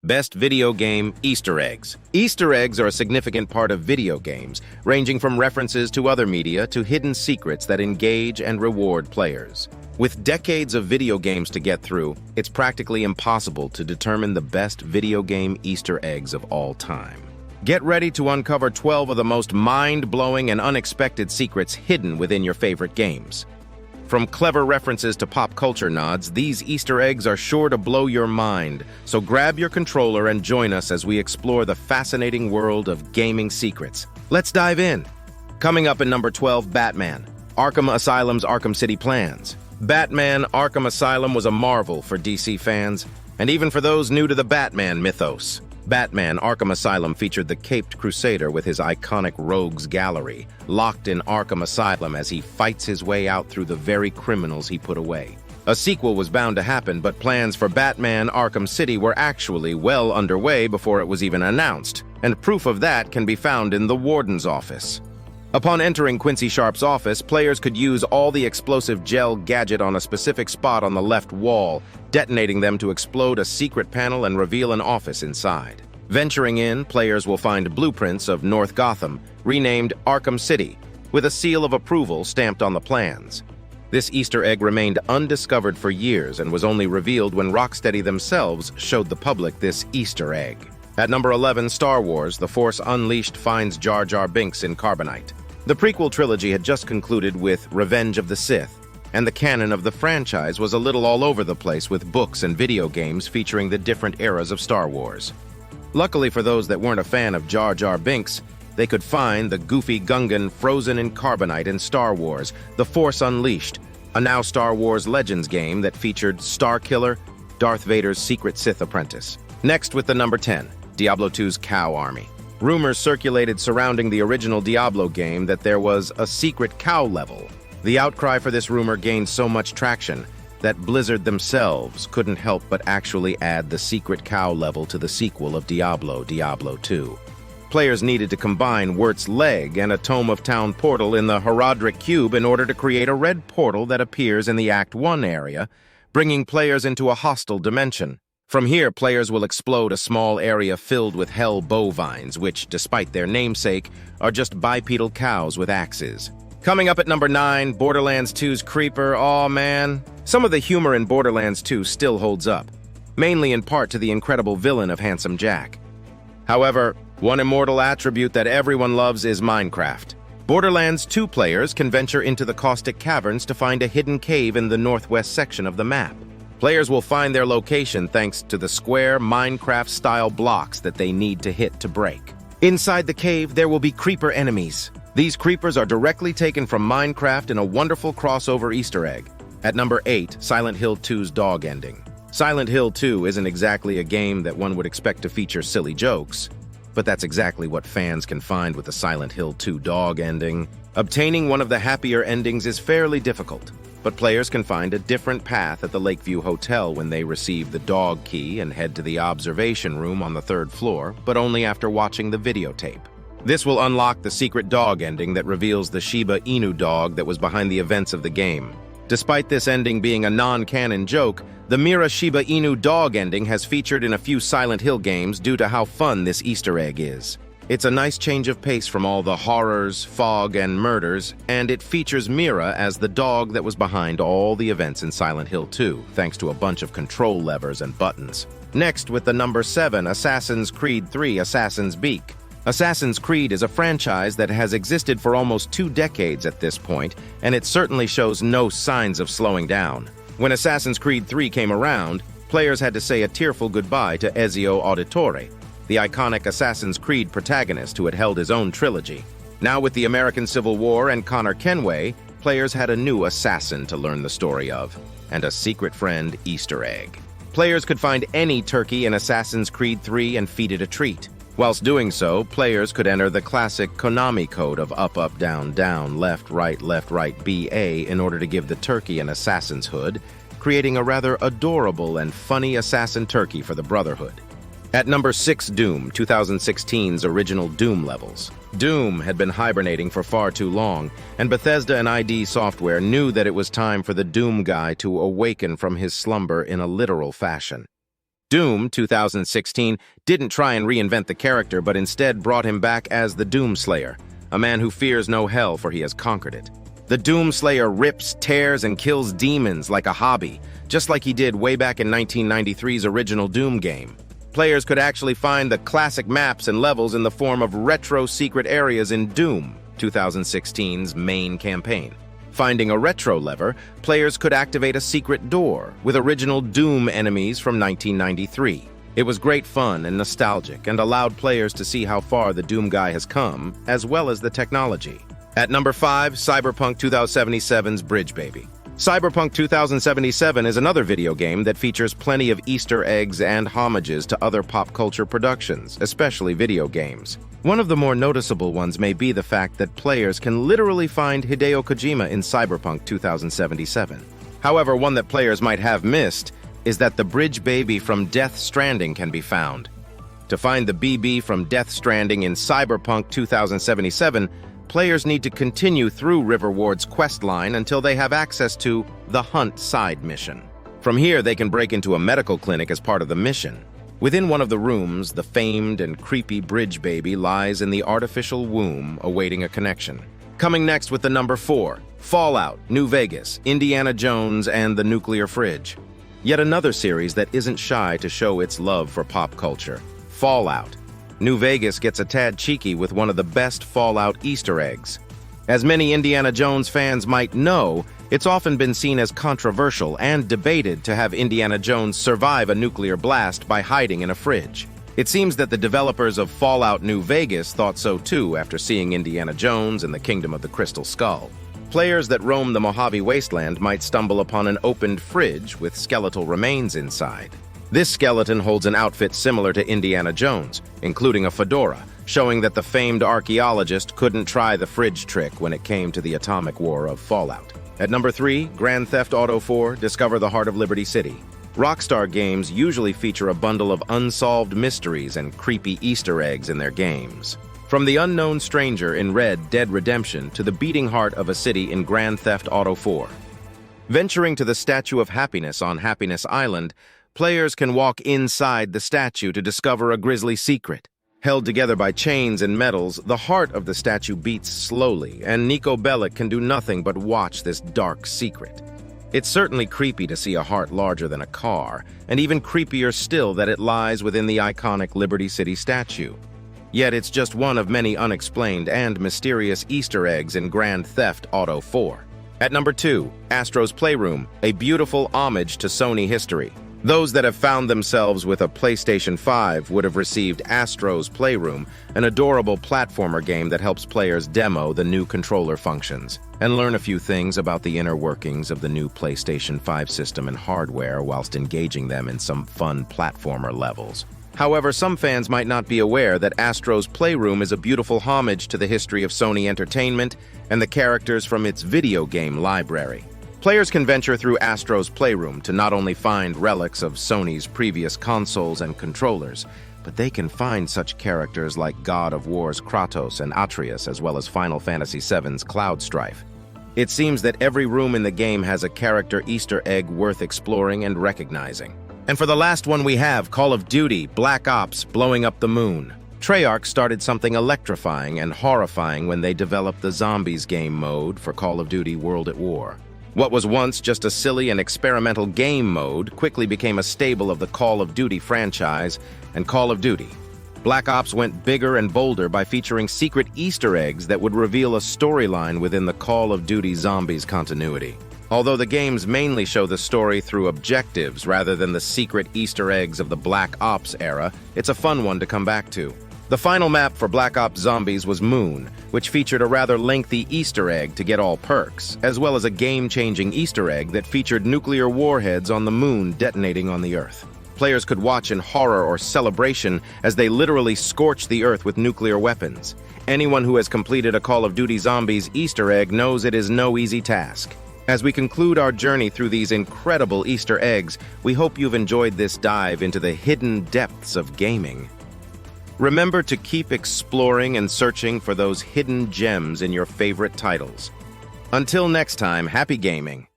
Best Video Game Easter Eggs. Easter eggs are a significant part of video games, ranging from references to other media to hidden secrets that engage and reward players. With decades of video games to get through, it's practically impossible to determine the best video game Easter eggs of all time. Get ready to uncover 12 of the most mind-blowing and unexpected secrets hidden within your favorite games. From clever references to pop culture nods, these Easter eggs are sure to blow your mind, so grab your controller and join us as we explore the fascinating world of gaming secrets. Let's dive in! Coming up in number 12, Batman, Arkham Asylum's Arkham City plans. Batman Arkham Asylum was a marvel for DC fans, and even for those new to the Batman mythos. Batman Arkham Asylum featured the caped crusader with his iconic rogues gallery, locked in Arkham Asylum as he fights his way out through the very criminals he put away. A sequel was bound to happen, but plans for Batman Arkham City were actually well underway before it was even announced, and proof of that can be found in the Warden's office. Upon entering Quincy Sharp's office, players could use all the explosive gel gadget on a specific spot on the left wall, detonating them to explode a secret panel and reveal an office inside. Venturing in, players will find blueprints of North Gotham, renamed Arkham City, with a seal of approval stamped on the plans. This Easter egg remained undiscovered for years and was only revealed when Rocksteady themselves showed the public this Easter egg. At number 11, Star Wars: The Force Unleashed finds Jar Jar Binks in Carbonite. The prequel trilogy had just concluded with Revenge of the Sith, and the canon of the franchise was a little all over the place with books and video games featuring the different eras of Star Wars. Luckily for those that weren't a fan of Jar Jar Binks, they could find the goofy Gungan frozen in Carbonite in Star Wars: The Force Unleashed, a now Star Wars Legends game that featured Starkiller, Darth Vader's secret Sith apprentice. Next with the number 10, Diablo 2's Cow Army. Rumors circulated surrounding the original Diablo game that there was a secret cow level. The outcry for this rumor gained so much traction that Blizzard themselves couldn't help but actually add the secret cow level to the sequel of Diablo, Diablo 2. Players needed to combine Wirt's leg and a Tome of Town portal in the Horadric Cube in order to create a red portal that appears in the Act 1 area, bringing players into a hostile dimension. From here, players will explode a small area filled with hell bovines, which, despite their namesake, are just bipedal cows with axes. Coming up at number 9, Borderlands 2's Creeper. Aw, man. Some of the humor in Borderlands 2 still holds up, mainly in part to the incredible villain of Handsome Jack. However, one immortal attribute that everyone loves is Minecraft. Borderlands 2 players can venture into the Caustic Caverns to find a hidden cave in the northwest section of the map. Players will find their location thanks to the square Minecraft-style blocks that they need to hit to break. Inside the cave, there will be creeper enemies. These creepers are directly taken from Minecraft in a wonderful crossover Easter egg. At number 8, Silent Hill 2's Dog Ending. Silent Hill 2 isn't exactly a game that one would expect to feature silly jokes, but that's exactly what fans can find with the Silent Hill 2 Dog Ending. Obtaining one of the happier endings is fairly difficult, but players can find a different path at the Lakeview Hotel when they receive the dog key and head to the observation room on the 3rd floor, but only after watching the videotape. This will unlock the secret dog ending that reveals the Shiba Inu dog that was behind the events of the game. Despite this ending being a non-canon joke, the Mira Shiba Inu dog ending has featured in a few Silent Hill games due to how fun this Easter egg is. It's a nice change of pace from all the horrors, fog, and murders, and it features Mira as the dog that was behind all the events in Silent Hill 2, thanks to a bunch of control levers and buttons. Next, with the number 7, Assassin's Creed 3: Assassin's Beak. Assassin's Creed is a franchise that has existed for almost 2 decades at this point, and it certainly shows no signs of slowing down. When Assassin's Creed 3 came around, players had to say a tearful goodbye to Ezio Auditore, the iconic Assassin's Creed protagonist who had held his own trilogy. Now with the American Civil War and Connor Kenway, players had a new assassin to learn the story of, and a secret friend Easter egg. Players could find any turkey in Assassin's Creed 3 and feed it a treat. Whilst doing so, players could enter the classic Konami code of up, up, down, down, left, right, BA in order to give the turkey an assassin's hood, creating a rather adorable and funny assassin turkey for the Brotherhood. At number 6, Doom, 2016's original Doom levels. Doom had been hibernating for far too long, and Bethesda and ID Software knew that it was time for the Doom guy to awaken from his slumber in a literal fashion. Doom 2016 didn't try and reinvent the character, but instead brought him back as the Doomslayer, a man who fears no hell for he has conquered it. The Doomslayer rips, tears, and kills demons like a hobby, just like he did way back in 1993's original Doom game. Players could actually find the classic maps and levels in the form of retro secret areas in Doom 2016's main campaign. Finding a retro lever, players could activate a secret door with original Doom enemies from 1993. It was great fun and nostalgic and allowed players to see how far the Doom guy has come, as well as the technology. At number 5, Cyberpunk 2077's Bridge Baby. Cyberpunk 2077 is another video game that features plenty of Easter eggs and homages to other pop culture productions, especially video games. One of the more noticeable ones may be the fact that players can literally find Hideo Kojima in Cyberpunk 2077. However, one that players might have missed is that the Bridge Baby from Death Stranding can be found. To find the BB from Death Stranding in Cyberpunk 2077, players need to continue through Riverward's quest line until they have access to the Hunt side mission. From here, they can break into a medical clinic as part of the mission. Within one of the rooms, the famed and creepy Bridge Baby lies in the artificial womb, awaiting a connection. Coming next with the number 4, Fallout, New Vegas, Indiana Jones, and the Nuclear Fridge. Yet another series that isn't shy to show its love for pop culture. Fallout. New Vegas gets a tad cheeky with one of the best Fallout Easter eggs. As many Indiana Jones fans might know, it's often been seen as controversial and debated to have Indiana Jones survive a nuclear blast by hiding in a fridge. It seems that the developers of Fallout New Vegas thought so too after seeing Indiana Jones and the Kingdom of the Crystal Skull. Players that roam the Mojave Wasteland might stumble upon an opened fridge with skeletal remains inside. This skeleton holds an outfit similar to Indiana Jones, including a fedora, showing that the famed archaeologist couldn't try the fridge trick when it came to the atomic war of Fallout. At number 3, Grand Theft Auto 4, Discover the Heart of Liberty City. Rockstar games usually feature a bundle of unsolved mysteries and creepy Easter eggs in their games. From the unknown stranger in Red Dead Redemption to the beating heart of a city in Grand Theft Auto 4. Venturing to the Statue of Happiness on Happiness Island, players can walk inside the statue to discover a grisly secret. Held together by chains and metals, the heart of the statue beats slowly, and Nico Bellic can do nothing but watch this dark secret. It's certainly creepy to see a heart larger than a car, and even creepier still that it lies within the iconic Liberty City statue. Yet it's just one of many unexplained and mysterious Easter eggs in Grand Theft Auto 4. At number 2, Astro's Playroom, a beautiful homage to Sony history. Those that have found themselves with a PlayStation 5 would have received Astro's Playroom, an adorable platformer game that helps players demo the new controller functions and learn a few things about the inner workings of the new PlayStation 5 system and hardware whilst engaging them in some fun platformer levels. However, some fans might not be aware that Astro's Playroom is a beautiful homage to the history of Sony Entertainment and the characters from its video game library. Players can venture through Astro's Playroom to not only find relics of Sony's previous consoles and controllers, but they can find such characters like God of War's Kratos and Atreus, as well as Final Fantasy VII's Cloud Strife. It seems that every room in the game has a character Easter egg worth exploring and recognizing. And for the last one we have, Call of Duty Black Ops Blowing Up the Moon. Treyarch started something electrifying and horrifying when they developed the Zombies game mode for Call of Duty World at War. What was once just a silly and experimental game mode quickly became a staple of the Call of Duty franchise and Call of Duty. Black Ops went bigger and bolder by featuring secret Easter eggs that would reveal a storyline within the Call of Duty Zombies continuity. Although the games mainly show the story through objectives rather than the secret Easter eggs of the Black Ops era, it's a fun one to come back to. The final map for Black Ops Zombies was Moon, which featured a rather lengthy Easter egg to get all perks, as well as a game-changing Easter egg that featured nuclear warheads on the moon detonating on the Earth. Players could watch in horror or celebration as they literally scorch the Earth with nuclear weapons. Anyone who has completed a Call of Duty Zombies Easter egg knows it is no easy task. As we conclude our journey through these incredible Easter eggs, we hope you've enjoyed this dive into the hidden depths of gaming. Remember to keep exploring and searching for those hidden gems in your favorite titles. Until next time, happy gaming!